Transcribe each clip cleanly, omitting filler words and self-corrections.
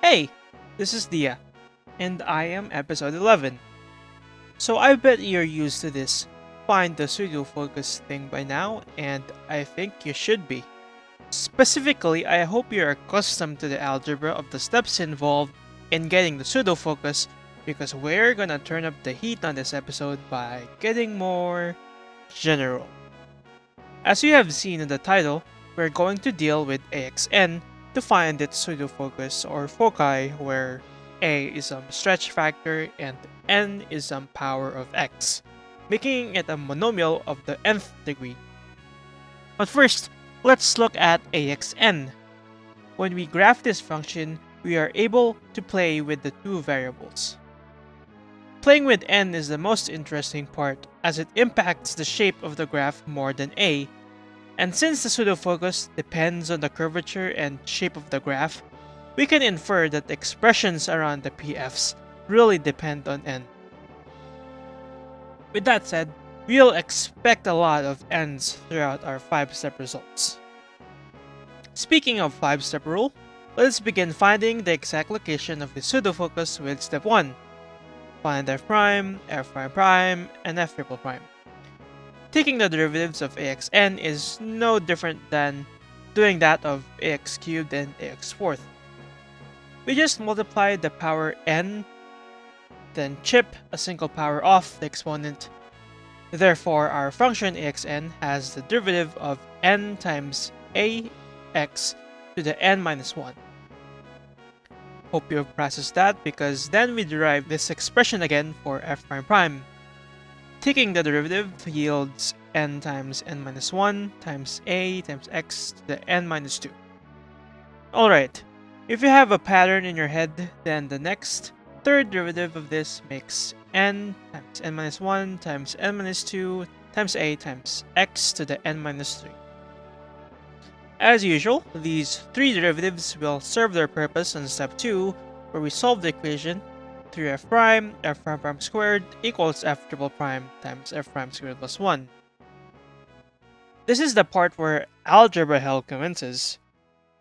Hey, this is Dia, and I am episode 11. So I bet you're used to this find the pseudo-focus thing by now, and I think you should be. Specifically, I hope you're accustomed to the algebra of the steps involved in getting the pseudo-focus, because we're gonna turn up the heat on this episode by getting more general. As you have seen in the title, we're going to deal with AXN to find its pseudo-focus or foci, where A is some stretch factor and n is some power of x, making it a monomial of the nth degree. But first, let's look at AXN. When we graph this function, we are able to play with the two variables. Playing with n is the most interesting part, as it impacts the shape of the graph more than A, and since the pseudo-focus depends on the curvature and shape of the graph, we can infer that the expressions around the PFs really depend on n. With that said, we'll expect a lot of n's throughout our 5-step results. Speaking of 5-step rule, let's begin finding the exact location of the pseudo-focus with step 1. Find f prime, and f triple prime. Taking the derivatives of AXN is no different than doing that of AX cubed and AX fourth. We just multiply the power n, then chip a single power off the exponent. Therefore, our function AXN has the derivative of n times AX to the n minus 1. Hope you have processed that, because then we derive this expression again for f prime prime. Taking the derivative yields n times n minus 1 times a times x to the n minus 2. Alright, if you have a pattern in your head, then the next third derivative of this makes n times n minus 1 times n minus 2 times a times x to the n minus 3. As usual, these three derivatives will serve their purpose in step 2, where we solve the equation 3f prime squared equals f triple prime times f prime squared plus 1. This is the part where algebra hell commences.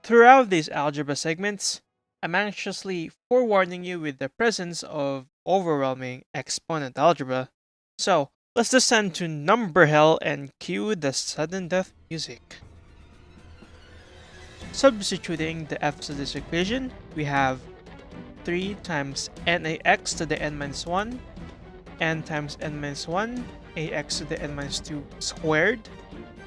Throughout these algebra segments, I'm anxiously forewarning you with the presence of overwhelming exponent algebra. So, let's descend to number hell and cue the sudden death music. Substituting the f's of this equation, we have 3 times nax to the n minus 1, n times n minus 1, ax to the n minus 2 squared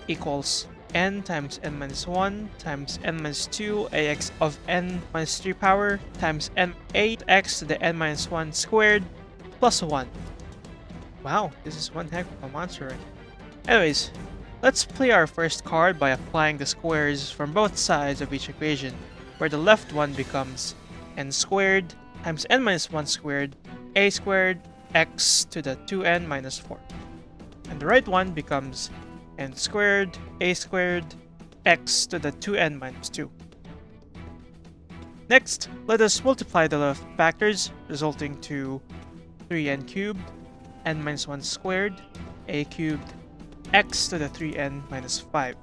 equals n times n minus 1 times n minus 2 ax of n minus 3 power times n 8x to the n minus 1 squared plus 1. Wow, this is one heck of a monster, right? Anyways, let's play our first card by applying the squares from both sides of each equation, where the left one becomes n squared times n minus 1 squared a squared x to the 2n minus 4. And the right one becomes n squared a squared x to the 2n minus 2. Next, let us multiply the left factors, resulting to 3n cubed, n minus 1 squared, a cubed, x to the 3n minus 5.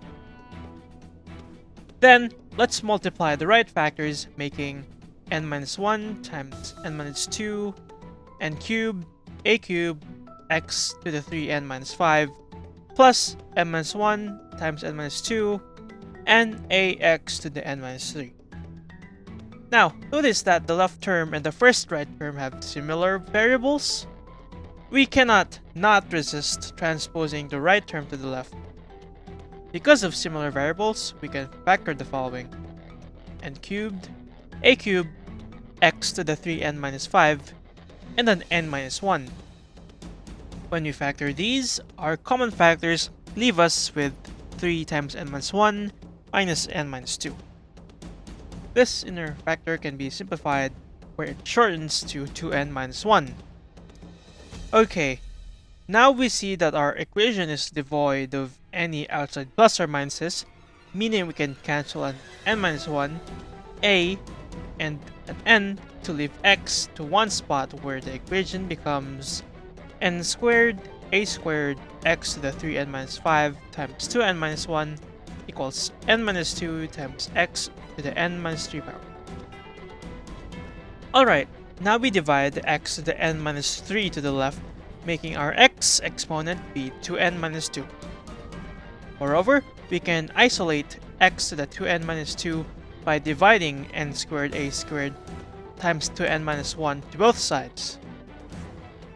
Then, let's multiply the right factors, making n minus 1 times n minus 2, n cubed, a cubed, x to the 3n minus 5, plus n minus 1 times n minus 2, and ax to the n minus 3. Now, notice that the left term and the first right term have similar variables. We cannot not resist transposing the right term to the left. Because of similar variables, we can factor the following: n cubed, a cubed, x to the 3n minus 5, and then n minus 1. When we factor these, our common factors leave us with 3 times n minus 1 minus n minus 2. This inner factor can be simplified where it shortens to 2n minus 1. Okay, now we see that our equation is devoid of any outside plus or minuses, meaning we can cancel an n minus 1, a, and an n to leave x to one spot, where the equation becomes n squared a squared x to the 3n minus 5 times 2n minus 1 equals n minus 2 times x to the n minus 3 power. Alright, now we divide the x to the n minus 3 to the left, making our x exponent be 2n minus 2. Moreover, we can isolate x to the 2n minus 2 by dividing n squared a squared times 2n minus 1 to both sides.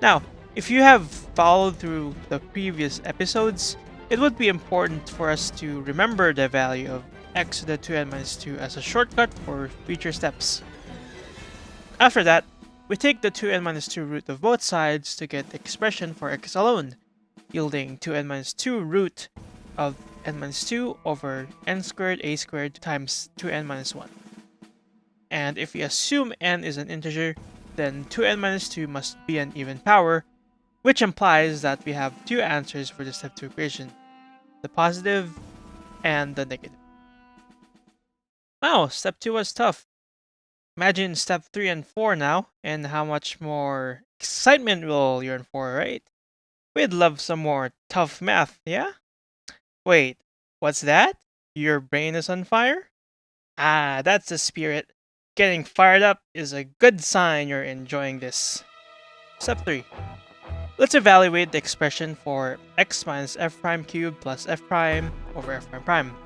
Now, if you have followed through the previous episodes, it would be important for us to remember the value of x to the 2n minus 2 as a shortcut for future steps. After that, we take the 2n minus 2 root of both sides to get the expression for x alone, yielding 2n minus 2 root of n minus 2 over n squared a squared times 2n minus 1. And if we assume n is an integer, then 2n minus 2 must be an even power, which implies that we have two answers for the step 2 equation, the positive and the negative. Wow, step 2 was tough. Imagine step 3 and 4 now, and how much more excitement we'll yearn for, right? We'd love some more tough math, yeah? Wait, what's that? Your brain is on fire? Ah, that's the spirit. Getting fired up is a good sign you're enjoying this. Step 3. Let's evaluate the expression for x minus f prime cubed plus f prime over f prime prime.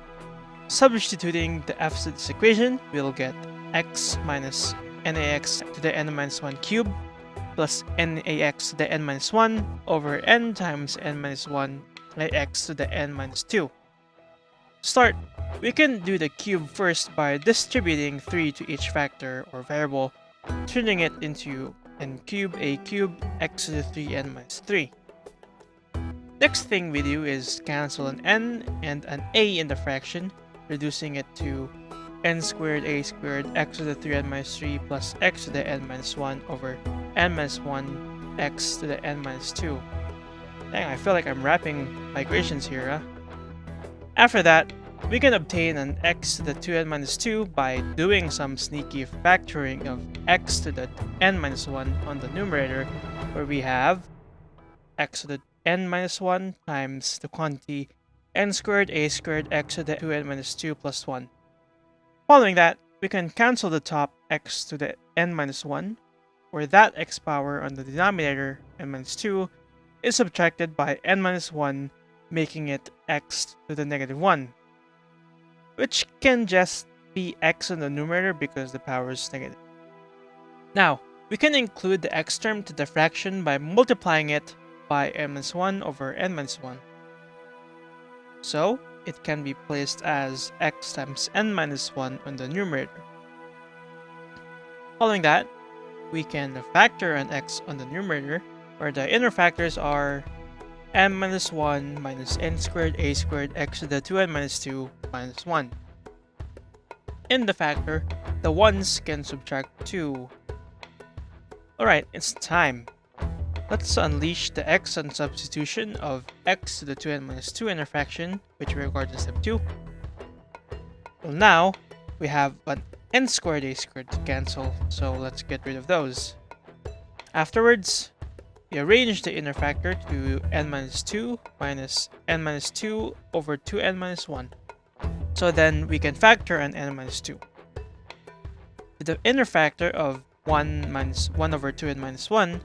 Substituting the f's to this equation, we'll get x minus nax to the n minus 1 cubed plus nax to the n minus 1 over n times n minus 1 ax to the n minus 2. To start, we can do the cube first by distributing 3 to each factor or variable, turning it into n cubed a cubed x to the 3n minus 3. Next thing we do is cancel an n and an a in the fraction, reducing it to n squared a squared x to the 3n minus 3 plus x to the n minus 1 over n minus 1 x to the n minus 2. Dang, I feel like I'm wrapping my equations here, huh? After that, we can obtain an x to the 2n minus 2 by doing some sneaky factoring of x to the n minus 1 on the numerator, where we have x to the n minus 1 times the quantity n squared a squared x to the 2n minus 2 plus 1. Following that, we can cancel the top x to the n minus 1, where that x power on the denominator, n minus 2, is subtracted by n minus 1, making it x to the negative 1, which can just be x in the numerator because the power is negative. Now, we can include the x term to the fraction by multiplying it by n minus 1 over n minus 1. So, it can be placed as x times n minus 1 on the numerator. Following that, we can factor an x on the numerator, where the inner factors are n minus 1 minus n squared a squared x to the 2n minus 2 minus 1. In the factor, the 1's can subtract 2. Alright, it's time. Let's unleash the x on substitution of x to the 2n minus 2 inner fraction, which we record in step 2. Well, now, we have an n squared a squared to cancel, so let's get rid of those. Afterwards, we arrange the inner factor to n minus 2 minus n minus 2 over 2n minus 1. So then we can factor an n minus 2. With the inner factor of 1 minus 1 over 2n minus 1,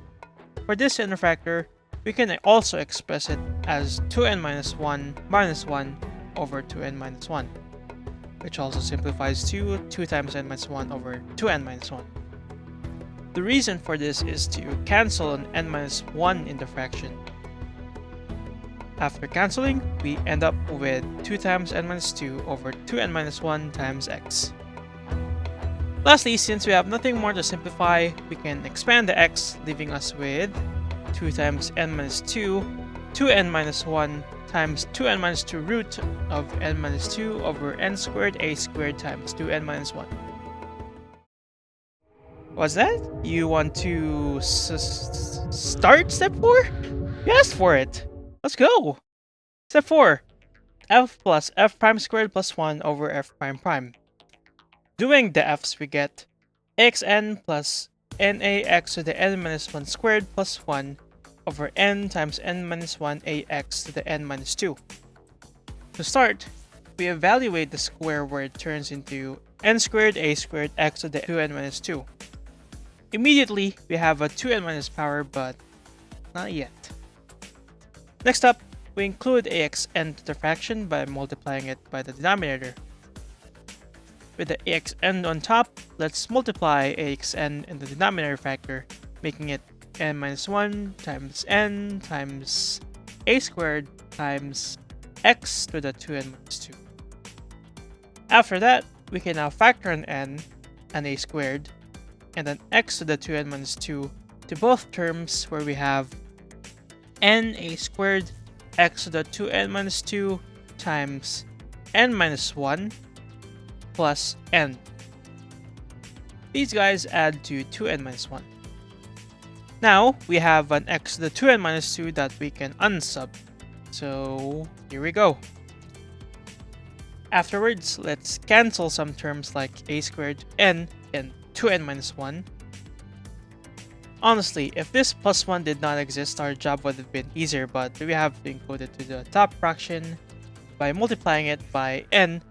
for this inner factor, we can also express it as 2n minus 1 over 2n minus 1, which also simplifies to 2 times n minus 1 over 2n minus 1. The reason for this is to cancel an n minus 1 in the fraction. After cancelling, we end up with 2 times n minus 2 over 2n minus 1 times x. Lastly, since we have nothing more to simplify, we can expand the x, leaving us with 2 times n minus 2, 2n minus 1 times 2n minus 2 root of n minus 2 over n squared a squared times 2n minus 1. What's that? You want to start step 4? You asked for it. Let's go! Step 4. F plus f prime squared plus 1 over f prime prime. Doing the f's, we get xn plus nax to the n minus 1 squared plus 1 over n times n minus 1 ax to the n minus 2. To start, we evaluate the square where it turns into n squared a squared x to the 2n minus 2. Immediately, we have a 2n minus power, but not yet. Next up, we include axn to the fraction by multiplying it by the denominator. With the axn on top, let's multiply axn in the denominator factor, making it n minus 1 times n times a squared times x to the 2n minus 2. After that, we can now factor an n, an a squared, and an x to the 2n minus 2 to both terms where we have n a squared x to the 2n minus 2 times n minus 1 plus n. These guys add to 2n minus 1. Now, we have an x to the 2n minus 2 that we can unsub. So, here we go. Afterwards, let's cancel some terms like a squared, n, and 2n minus 1. Honestly, if this plus 1 did not exist, our job would have been easier, but we have to include it to the top fraction by multiplying it by n,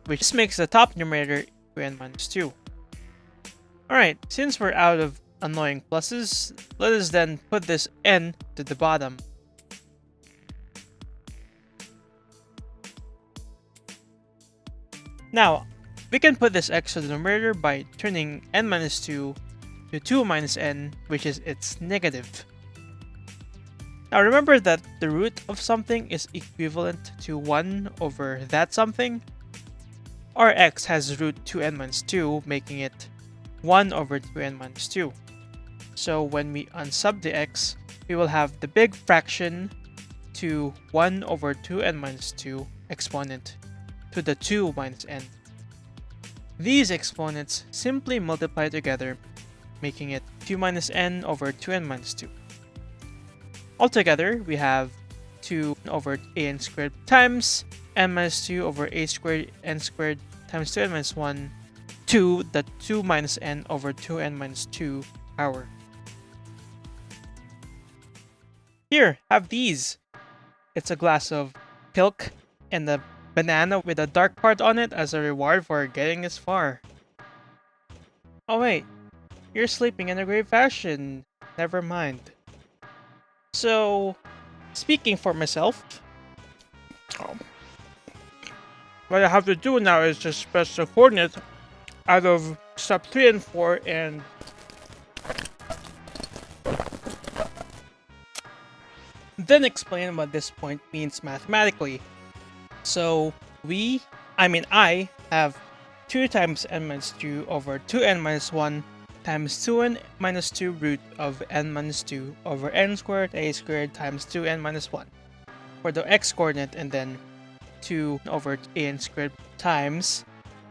which makes the top numerator 2n minus 2. Alright, since we're out of annoying pluses, let us then put this n to the bottom. Now, we can put this x to the numerator by turning n minus 2 to 2 minus n, which is its negative. Now remember that the root of something is equivalent to 1 over that something. Our x has root 2n minus 2, making it 1 over 2n minus 2. So when we unsub the x, we will have the big fraction to 1 over 2n minus 2 exponent to the 2 minus n. These exponents simply multiply together, making it 2 minus n over 2n minus 2. Altogether, we have 2 over an squared times n minus 2 over a squared n squared times 2n minus 1 to the 2 minus n over 2n minus 2 power. Here, have these. It's a glass of milk and a banana with a dark part on it as a reward for getting this far. Oh wait, you're sleeping in a great fashion. Never mind. So, speaking for myself, what I have to do now is just press the coordinate out of step 3 and 4 and then explain what this point means mathematically. So I have 2 times n minus 2 over 2n minus 1 times 2n minus 2 root of n minus 2 over n squared a squared times 2n minus 1 for the x coordinate, and then 2 over an squared times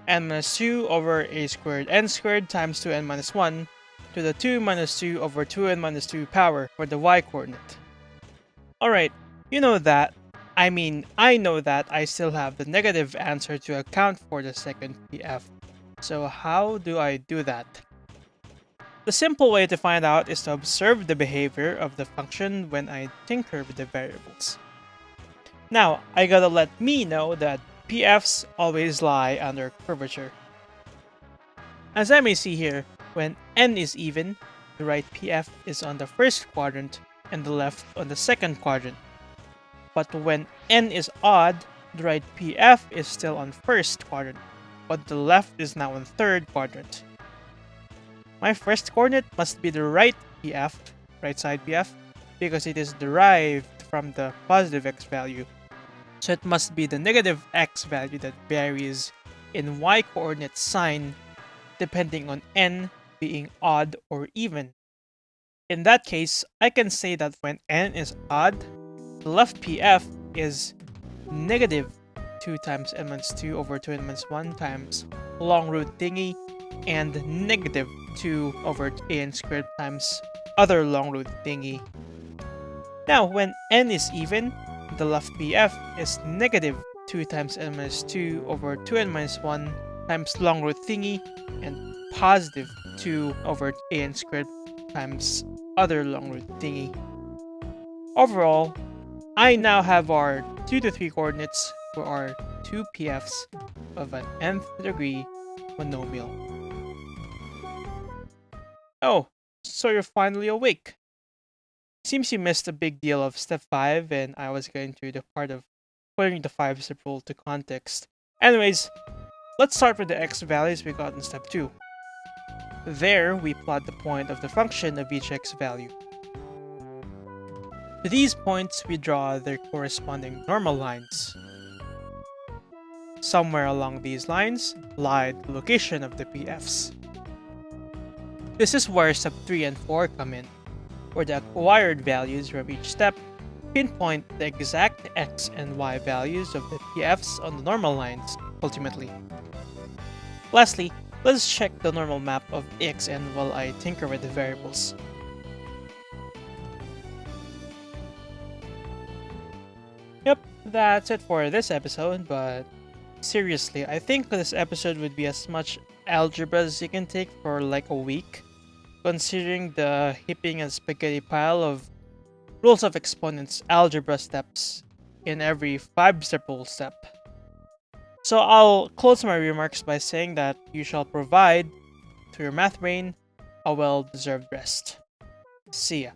n minus 2 over a squared n squared times 2n minus 1 to the 2 minus 2 over 2n minus 2 power for the y coordinate. Alright, you know that. I know that I still have the negative answer to account for the second PF. So how do I do that? The simple way to find out is to observe the behavior of the function when I tinker with the variables. Now, I gotta let me know that PFs always lie under curvature. As I may see here, when n is even, the right PF is on the first quadrant and the left on the second quadrant. But when n is odd, the right PF is still on first quadrant, but the left is now on third quadrant. My first coordinate must be the right PF, right side PF, because it is derived from the positive x value. So it must be the negative x value that varies in y coordinate sign depending on n being odd or even. In that case, I can say that when n is odd, the left PF is negative 2 times n minus 2 over 2n minus 1 times long root thingy and negative 2 over an squared times other long root thingy. Now, when n is even, the left PF is negative 2 times n minus 2 over 2n minus 1 times long root thingy and positive 2 over an squared times other long root thingy. Overall, I now have our 2 to 3 coordinates for our 2 PFs of an nth degree monomial. Oh, So you're finally awake. Seems you missed a big deal of step 5, and I was getting to the part of putting the 5-step rule to context. Anyways, let's start with the x values we got in step 2. There, we plot the point of the function of each x value. To these points, we draw their corresponding normal lines. Somewhere along these lines lie the location of the PFs. This is where step 3 and 4 come in, where the acquired values from each step pinpoint the exact x and y values of the PFs on the normal lines, ultimately. Lastly, let's check the normal map of x and while I tinker with the variables. Yep, that's it for this episode, but seriously, I think this episode would be as much algebra as you can take for like a week, considering the heaping and spaghetti pile of rules of exponents algebra steps in every 5-step rule step. So I'll close my remarks by saying that you shall provide to your math brain a well-deserved rest. See ya.